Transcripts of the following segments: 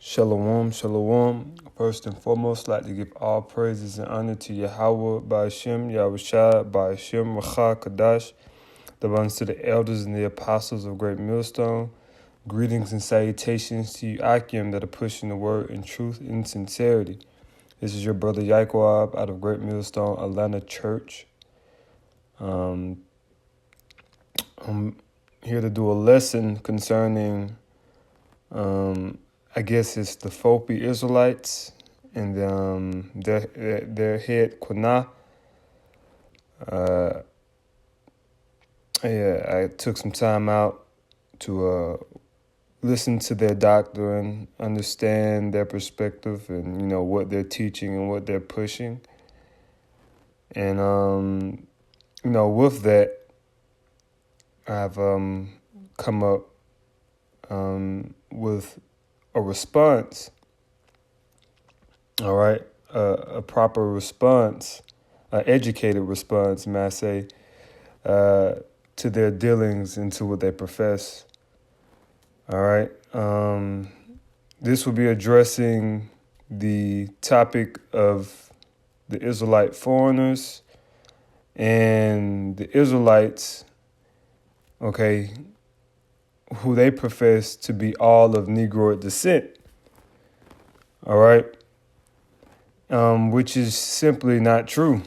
Shalom, shalom. First and foremost, I'd like to give all praises and honor to Yahweh, Ba'ashem, Yahushua, Ba'ashem, Racha, Kadash, the ones to the elders and the apostles of Great Millstone. Greetings and salutations to you, Akim, that are pushing the word in truth and sincerity. This is your brother Yaquab out of Great Millstone, Atlanta Church. I'm here to do a lesson concerning I guess it's the FOPE Israelites and their head Quanah. I took some time out to listen to their doctrine, understand their perspective, and what they're teaching and what they're pushing. And with that, I've come up with a response, all right, a proper response, an educated response, may I say, to their dealings and to what they profess, all right. This will be addressing the topic of the Israelite foreigners and the Israelites, okay, who they profess to be all of Negroid descent, all right, which is simply not true,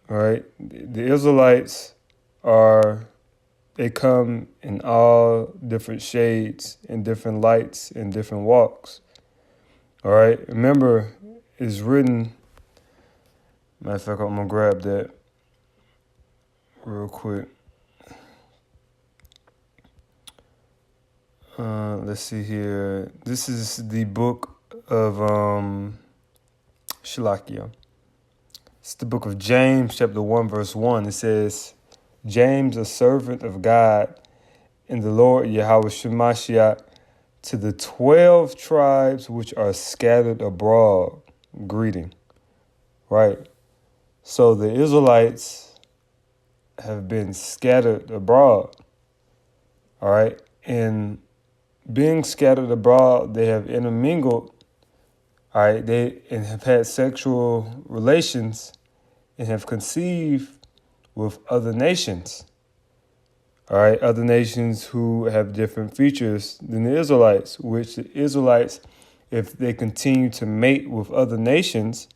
all right. The Israelites they come in all different shades and different lights and different walks, all right. Remember, it's written, matter of fact, I'm going to grab that real quick. Let's see here. This is the book of Shalakia. It's the book of James, chapter 1, verse 1. It says, James, a servant of God and the Lord Yahweh Shemashiach, to the 12 tribes which are scattered abroad, greeting. Right? So the Israelites have been scattered abroad. All right? And being scattered abroad, they have intermingled, all right, and have had sexual relations and have conceived with other nations, all right, other nations who have different features than the Israelites, which the Israelites, if they continue to mate with other nations,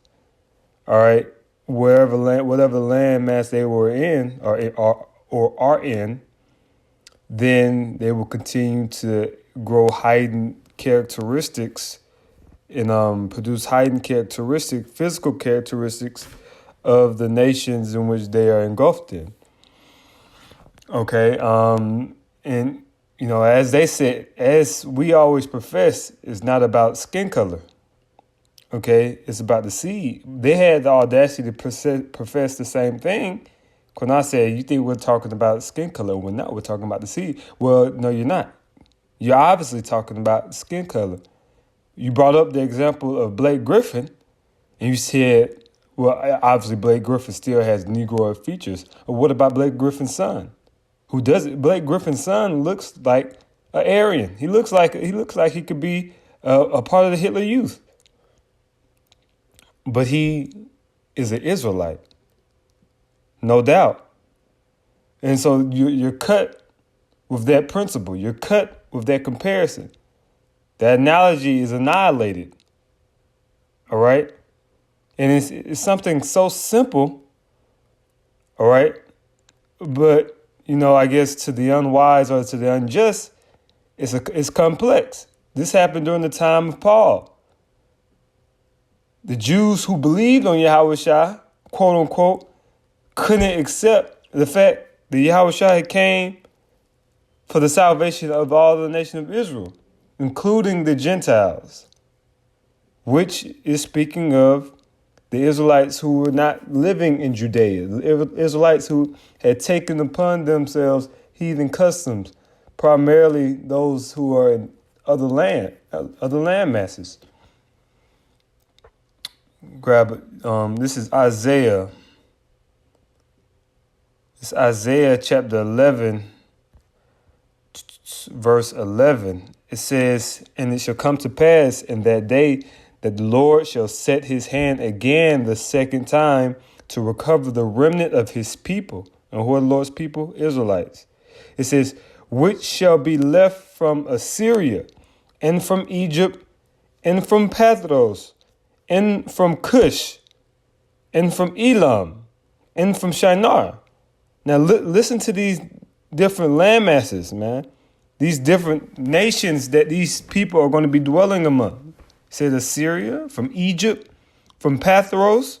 all right, whatever land mass they were in or are in, then they will continue to grow heightened characteristics and produce heightened physical characteristics of the nations in which they are engulfed in. Okay, and as they said, as we always profess, it's not about skin color. Okay, it's about the seed. They had the audacity to profess the same thing. When I said, you think we're talking about skin color? Well, no, we're talking about the seed. Well, no, you're not. You're obviously talking about skin color. You brought up the example of Blake Griffin, and you said, well, obviously Blake Griffin still has Negroid features. But what about Blake Griffin's son? Who does it? Blake Griffin's son looks like an Aryan. He looks like he could be a part of the Hitler Youth. But he is an Israelite. No doubt. And so you're cut with that principle. You're cut with that comparison. That analogy is annihilated. All right? And it's something so simple. All right? But, I guess to the unwise or to the unjust, it's complex. This happened during the time of Paul. The Jews who believed on Yahushua, quote unquote, couldn't accept the fact that Yahushua came for the salvation of all the nation of Israel, including the Gentiles, which is speaking of the Israelites who were not living in Judea, the Israelites who had taken upon themselves heathen customs, primarily those who are in other land masses. Grab it. This is Isaiah. It's Isaiah chapter 11, verse 11. it says, and it shall come to pass in that day that the Lord shall set his hand again the second time to recover the remnant of his people. And who are the Lord's people? Israelites. It says, which shall be left from Assyria, and from Egypt, and from Pathros, and from Cush, and from Elam, and from Shinar. Now listen to these different land masses, man. These different nations that these people are going to be dwelling among. It says Assyria, from Egypt, from Pathros,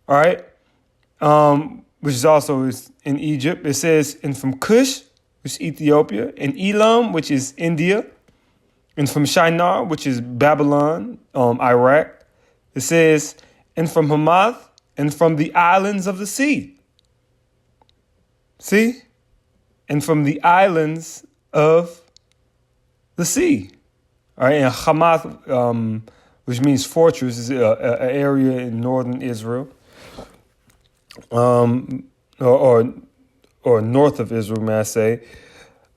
all right, which is also is in Egypt. It says, and from Cush, which is Ethiopia, and Elam, which is India, and from Shinar, which is Babylon, Iraq. It says, and from Hamath, and from the islands of the sea. See? And from the islands of the sea. All right, and Hamath, which means fortress, is an area in northern Israel, or north of Israel, may I say.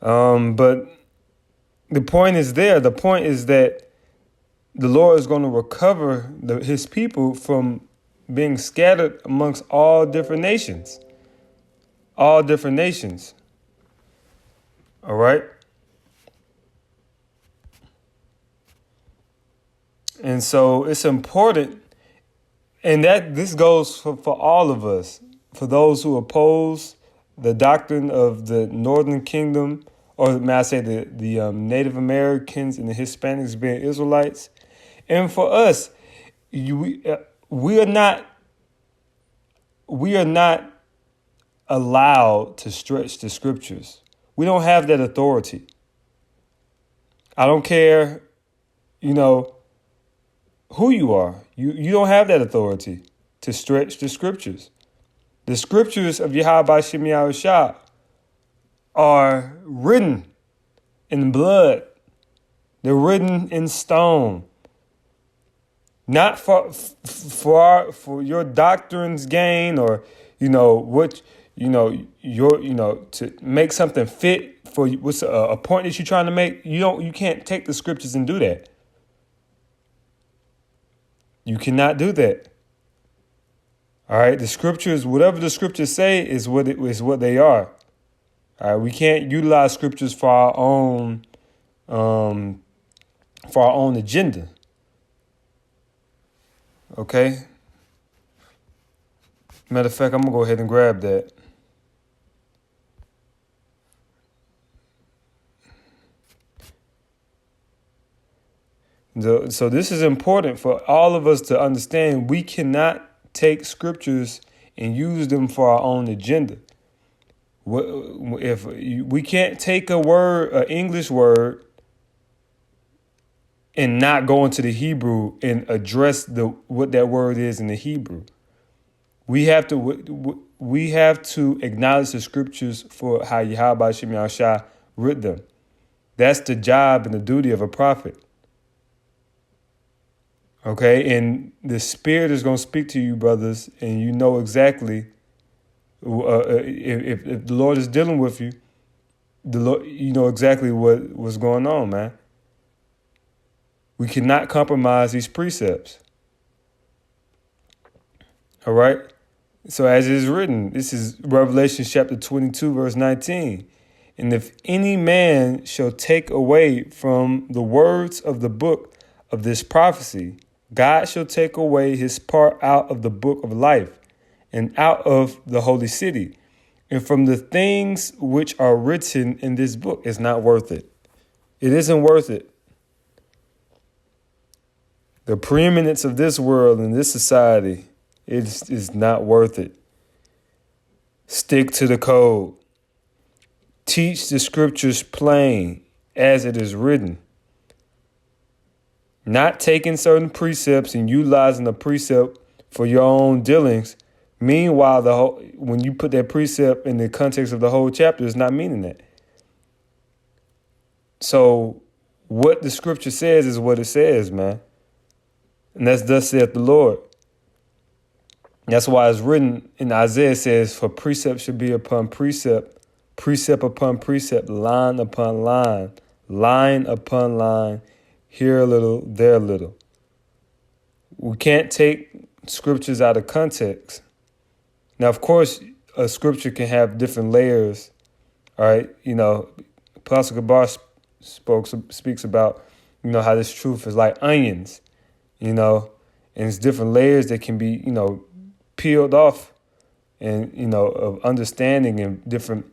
But the point is there. The point is that the Lord is going to recover his people from being scattered amongst all different nations. All different nations. All right? And so it's important, and that this goes for all of us, for those who oppose the doctrine of the Northern Kingdom, or may I say the Native Americans and the Hispanics being Israelites. And for us, we are not allowed to stretch the scriptures. We don't have that authority. I don't care, who you are. You don't have that authority to stretch the scriptures. The scriptures of Yahweh Shem Yahushua are written in blood. They're written in stone. Not for your doctrine's gain, or to make something fit for what's a point that you're trying to make. You can't take the scriptures and do that. You cannot do that. All right, the scriptures, whatever the scriptures say, is what they are. All right, we can't utilize scriptures for our own agenda. Okay. Matter of fact, I'm gonna go ahead and grab that. So this is important for all of us to understand. We cannot take scriptures and use them for our own agenda. If we can't take an English word, and not go into the Hebrew and address what that word is in the Hebrew. We have to acknowledge the scriptures for how Yahweh Shem Yahushua wrote them. That's the job and the duty of a prophet. Okay, and the Spirit is going to speak to you, brothers, and you know exactly if the Lord is dealing with you, the Lord, you know exactly what's going on, man. We cannot compromise these precepts. All right. So as it is written, this is Revelation chapter 22, verse 19. And if any man shall take away from the words of the book of this prophecy, God shall take away his part out of the book of life and out of the holy city and from the things which are written in this book. It's not worth it. It isn't worth it. The preeminence of this world and this society is not worth it. Stick to the code. Teach the scriptures plain as it is written. Not taking certain precepts and utilizing the precept for your own dealings. Meanwhile, when you put that precept in the context of the whole chapter, it's not meaning that. So what the scripture says is what it says, man. And that's thus saith the Lord. That's why it's written in Isaiah, it says, for precept should be upon precept, precept upon precept, line upon line, line upon line, here a little, there a little. We can't take scriptures out of context. Now, of course, a scripture can have different layers. All right, Apostle Gabar speaks about, how this truth is like onions, and it's different layers that can be, peeled off, and of understanding and different,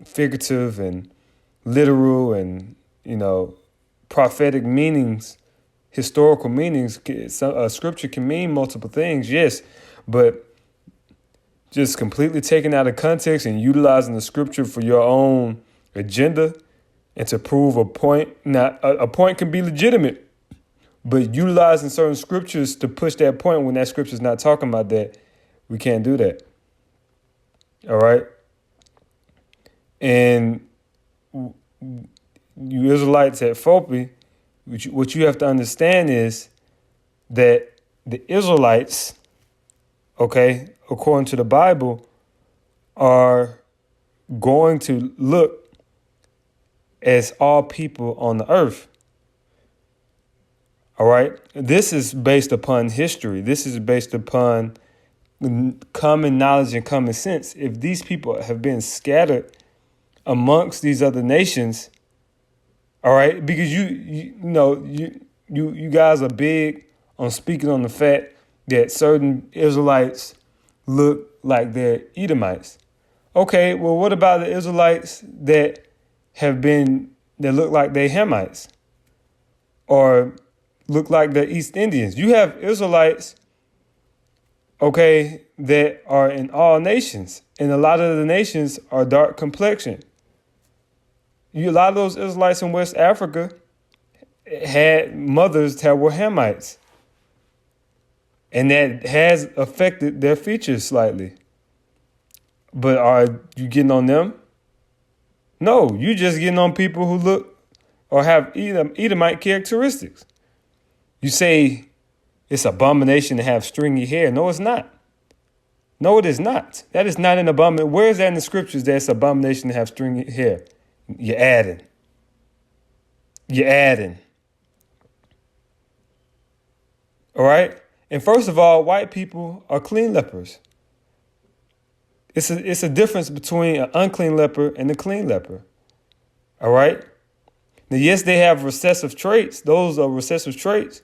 figurative and literal and prophetic meanings, historical meanings. Scripture can mean multiple things, yes, but just completely taken out of context and utilizing the scripture for your own agenda and to prove a point. Now, a point can be legitimate, but utilizing certain scriptures to push that point when that scripture is not talking about that, we can't do that. All right? And you Israelites at FOPE, what you have to understand is that the Israelites, okay, according to the Bible, are going to look as all people on the earth. All right? This is based upon history. This is based upon common knowledge and common sense. If these people have been scattered amongst these other nations, all right, because you guys are big on speaking on the fact that certain Israelites look like they're Edomites. Okay, well, what about the Israelites that look like they're Hamites or look like they're East Indians? You have Israelites, okay, that are in all nations, and a lot of the nations are dark complexion. A lot of those Israelites in West Africa had mothers that were Hamites, and that has affected their features slightly. But are you getting on them? No, you're just getting on people who look or have Edomite characteristics. You say it's abomination to have stringy hair. No, it's not. No, it is not. That is not an abomination. Where is that in the scriptures that it's abomination to have stringy hair? You're adding. All right? And first of all, white people are clean lepers. It's a difference between an unclean leper and a clean leper. All right? Now, yes, they have recessive traits. Those are recessive traits.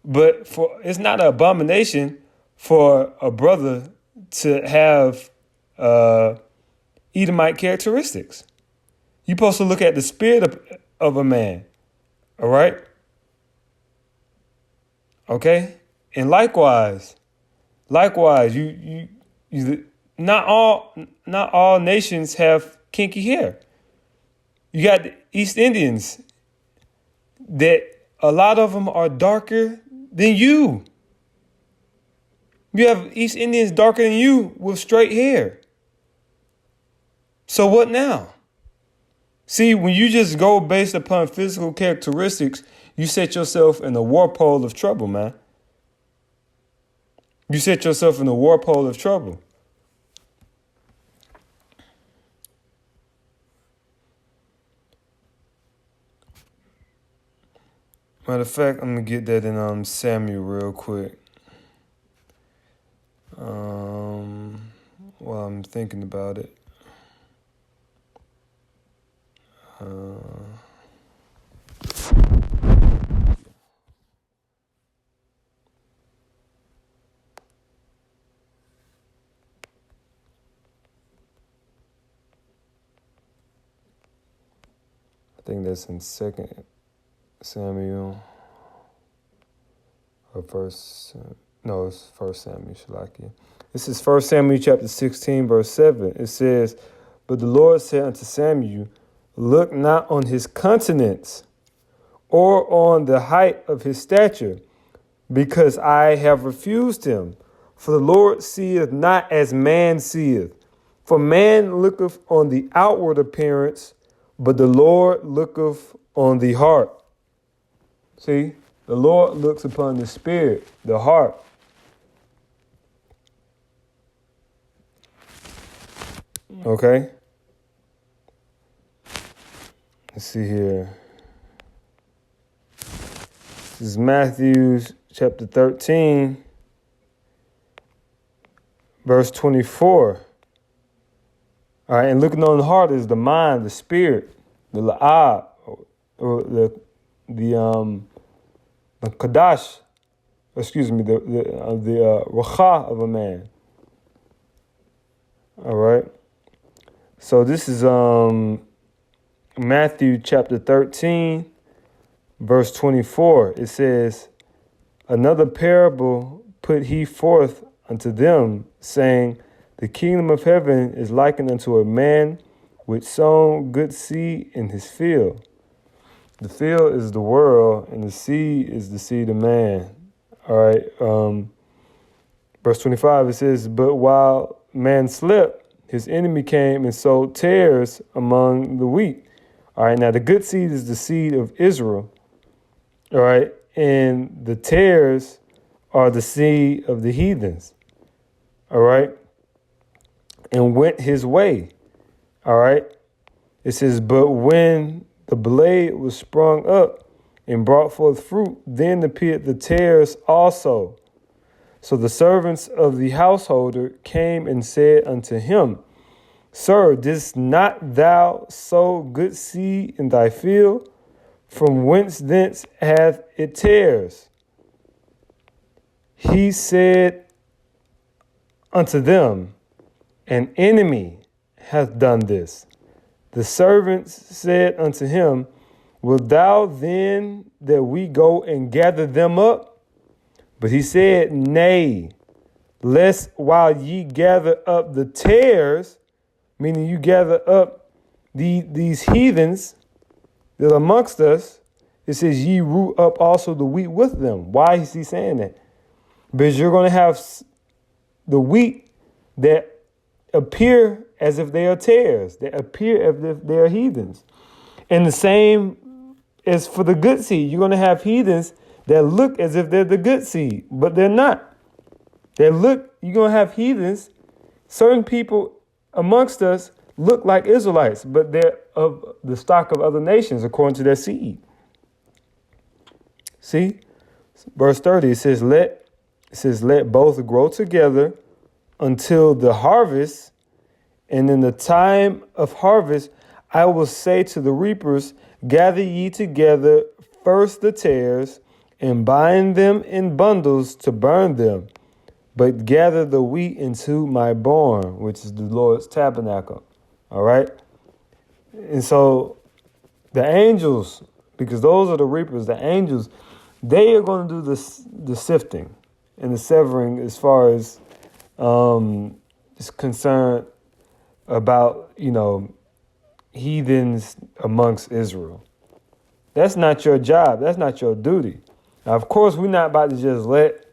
But it's not an abomination for a brother to have Edomite characteristics. You're supposed to look at the spirit of a man. All right? Okay? And likewise, you not all nations have kinky hair. You got the East Indians that a lot of them are darker than you. You have East Indians darker than you with straight hair. So what now? See, when you just go based upon physical characteristics, you set yourself in a warpole of trouble, man. You set yourself in a warpole of trouble. Matter of fact, I'm going to get that in Samuel real quick. While I'm thinking about it. I think that's in 2 Samuel. Or it's 1 Samuel, Shalakia. This is 1 Samuel chapter 16, verse 7. It says, "But the Lord said unto Samuel, Look not on his countenance, or on the height of his stature, because I have refused him. For the Lord seeth not as man seeth. For man looketh on the outward appearance, but the Lord looketh on the heart." See, the Lord looks upon the spirit, the heart. Okay? let's see here. This is Matthew chapter 13, verse 24. All right, and looking on the heart is the mind, the spirit, the la'ah, or the kadash, excuse me, the racha of a man. All right. So this is Matthew chapter 13, verse 24. It says, another parable put he forth unto them, saying, the kingdom of heaven is likened unto a man which sown good seed in his field. The field is the world, and the seed is the seed of man. All right. Verse 25, it says, but while man slept, his enemy came and sowed tares among the wheat. All right. Now, the good seed is the seed of Israel. All right. And the tares are the seed of the heathens. All right. And went his way. All right. It says, but when the blade was sprung up and brought forth fruit, then appeared the tares also. So the servants of the householder came and said unto him, Sir, didst not thou sow good seed in thy field? From whence thence hath it tares? He said unto them, an enemy hath done this. The servants said unto him, wilt thou then that we go and gather them up? But he said, nay, lest while ye gather up the tares, meaning you gather up these heathens that are amongst us, it says ye root up also the wheat with them. Why is he saying that? Because you're going to have the wheat that appear as if they are tares, that appear as if they are heathens. And the same is for the good seed. You're going to have heathens that look as if they're the good seed, but they're not. You're going to have heathens, certain people amongst us look like Israelites, but they're of the stock of other nations according to their seed. See? Verse 30, it says, let both grow together until the harvest, and in the time of harvest, I will say to the reapers, gather ye together first the tares, and bind them in bundles to burn them, but gather the wheat into my barn, which is the Lord's tabernacle. All right? And so the angels, because those are the reapers, the angels, they are going to do the sifting and the severing as far as is concerned about, heathens amongst Israel. That's not your job. That's not your duty. Now, of course, we're not about to just let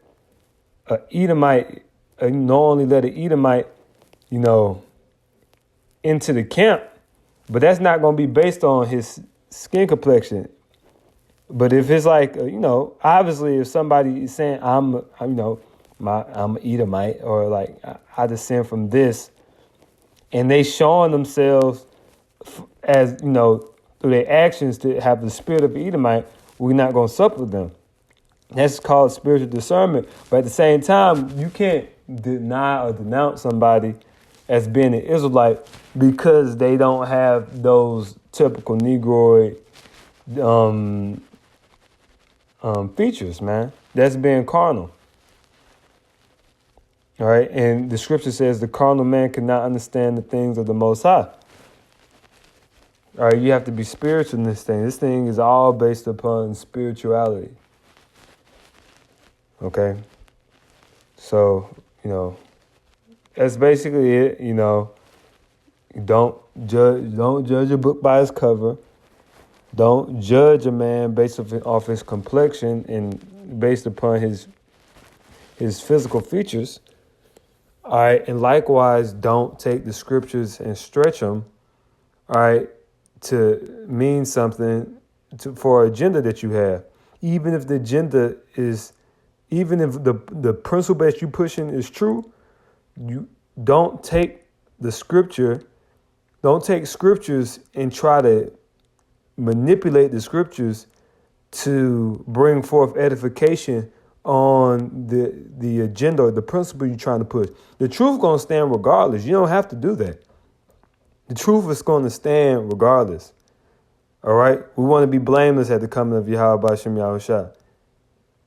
an Edomite, not only let an Edomite, into the camp, but that's not going to be based on his skin complexion. But if it's like, obviously if somebody is saying I'm an Edomite, or like I descend from this, and they showing themselves as, through their actions to have the spirit of Edomite, we're not going to sup with them. That's called spiritual discernment. But at the same time, you can't deny or denounce somebody as being an Israelite because they don't have those typical Negroid features, man. That's being carnal. All right. And the scripture says the carnal man cannot understand the things of the Most High. All right. You have to be spiritual in this thing. This thing is all based upon spirituality. Okay. So, that's basically it. Don't judge a book by its cover. Don't judge a man based off his complexion and based upon his physical features. All right, and likewise, don't take the scriptures and stretch them, all right, to mean something for an agenda that you have. Even if the agenda is, even if the principle that you're pushing is true, you don't take scriptures and try to manipulate the scriptures to bring forth edification on the agenda or the principle you're trying to push. The truth going to stand regardless. You don't have to do that. The truth is going to stand regardless. All right? We want to be blameless at the coming of Yahweh Shem Yahushua.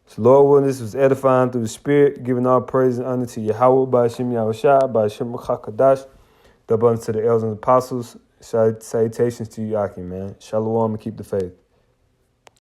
So Lord willing, this was edifying through the Spirit, giving all praise and honor to Yahweh by Shem Yahushua, by Shem Chakadash, the abundance to the elders and apostles. Salutations to you, Akim, man. Shalom and keep the faith.